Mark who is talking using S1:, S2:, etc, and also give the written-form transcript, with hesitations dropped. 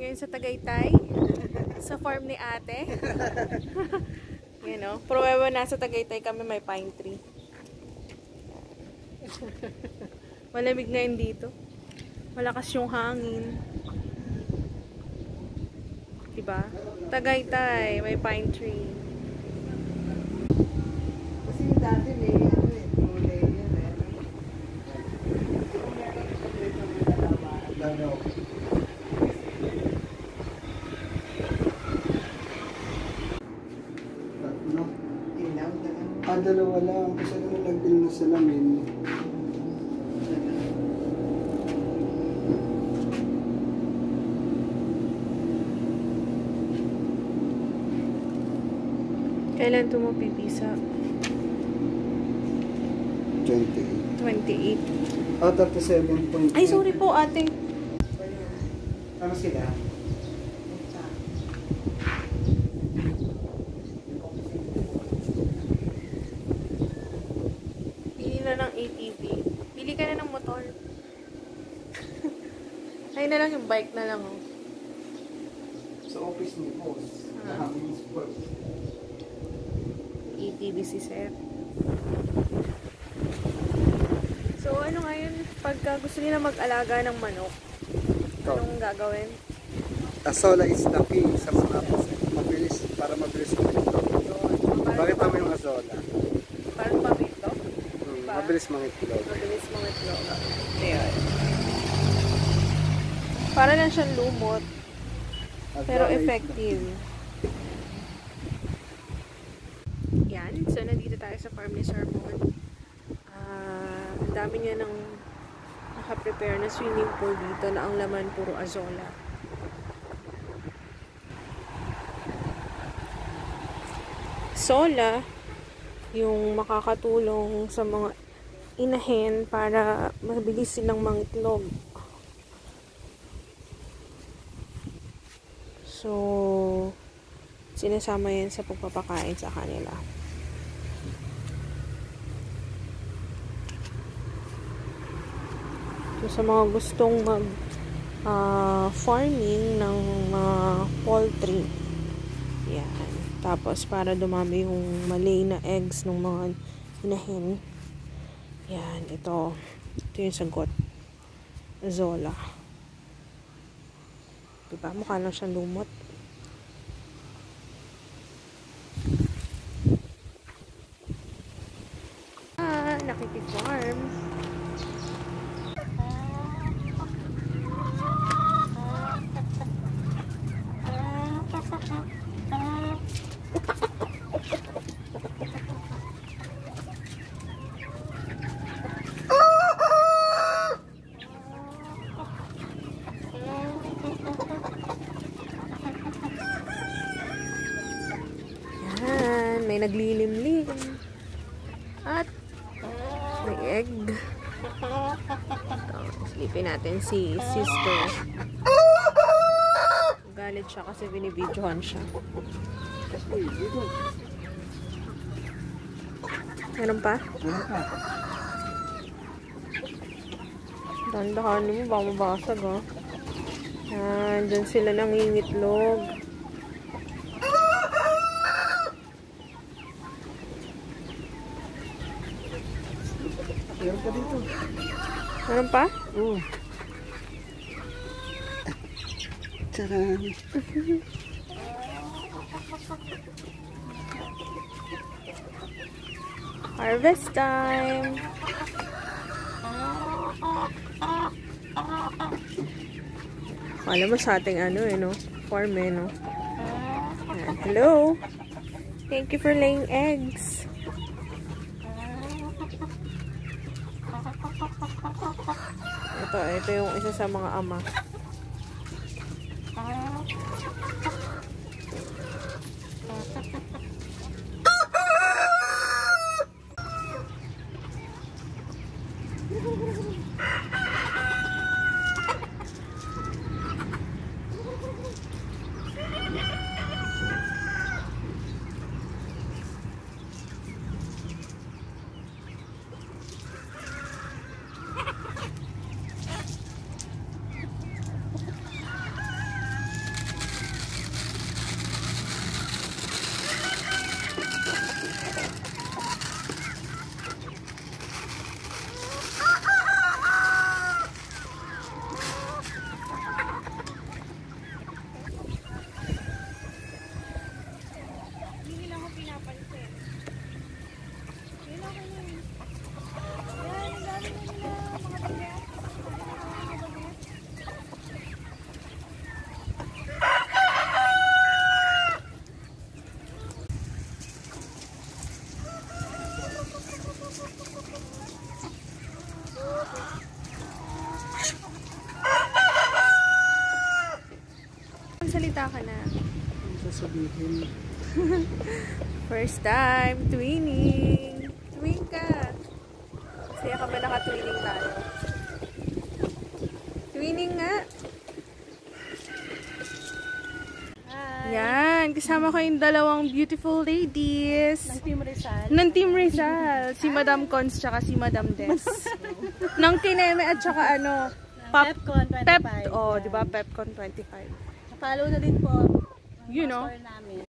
S1: ngayon sa Tagaytay. Sa farm ni ate. You know, pruweba nasa Tagaytay kami may pine tree. Malamig ngayon dito. Malakas yung hangin. Diba? Tagaytay, may pine tree.
S2: Kasi dati may kulay yan dalawa lang. Kasi naman nagbil na salamin.
S1: Kailan ito mo pipisa?
S2: 28.
S1: 28.
S2: Oh, 37.8.
S1: Ay, sorry po ate.
S2: Ano sila?
S1: Pili na ng ATV. Pili ka na ng motor. Ay na lang yung bike na lang oh.
S2: Sa office ni boss. Maraming sport.
S1: ATV si Seth. So, ano ngayon? Pagka gusto nila mag-alaga ng manok, anong gagawin?
S2: Azola is the key sa mga mabilis, para mabilis kumito. Bakit naman yung azola?
S1: Parang pamito? Diba?
S2: Mabilis mangitlog.
S1: Mabilis mangitlog. Ayan. Para lang siyang lumot. Pero effective. Yan. So, nandito tayo sa farm ni Sir Mon. Ang dami niya ng naka-prepare na swimming pool dito na ang laman puro azola. Sola, yung makakatulong sa mga inahin para mabilis silang mangitlog. So, sinasama yan sa pagpapakain sa kanila. So, sa mga gustong mag farming ng poultry, yan. Tapos, para dumami yung malay na eggs ng mga inahin, yan, ito yung sagot. Azola. Diba? Mukha lang siyang lumot. Nakikifarm. Yan, may naglilimlim. At may egg. Ito, silipin natin si sister. Galit siya kasi binibidyohan siya. Meron pa? Dandahanin mo, baka mabasag oh. Yan, dyan sila nangingitlog.
S2: Meron pa dito.
S1: Meron pa?
S2: Oo. Tcharam!
S1: Harvest time! Alam mo sa ating ano eh, no? Farm eh, no? Ayan. Hello! Thank you for laying eggs! Ito yung isa sa mga ama. Salita ka na.
S2: Ang sasabihin.
S1: First time, twinning. Twin ka. Masaya ka ba naka-twinning tayo? Twinning nga.
S3: Hi!
S1: Yan, kasama ko yung dalawang beautiful ladies.
S3: Ng Team Rizal.
S1: Ng Team Rizal. Si Madam Cons tsaka si Madam Des. Ng Kineme at tsaka ano,
S3: Pepcon 25.
S1: Pep, oh,
S3: Yan.
S1: di ba? Pepcon 25.
S3: Follow na din po ang
S1: You
S3: mga
S1: know.
S3: store namin.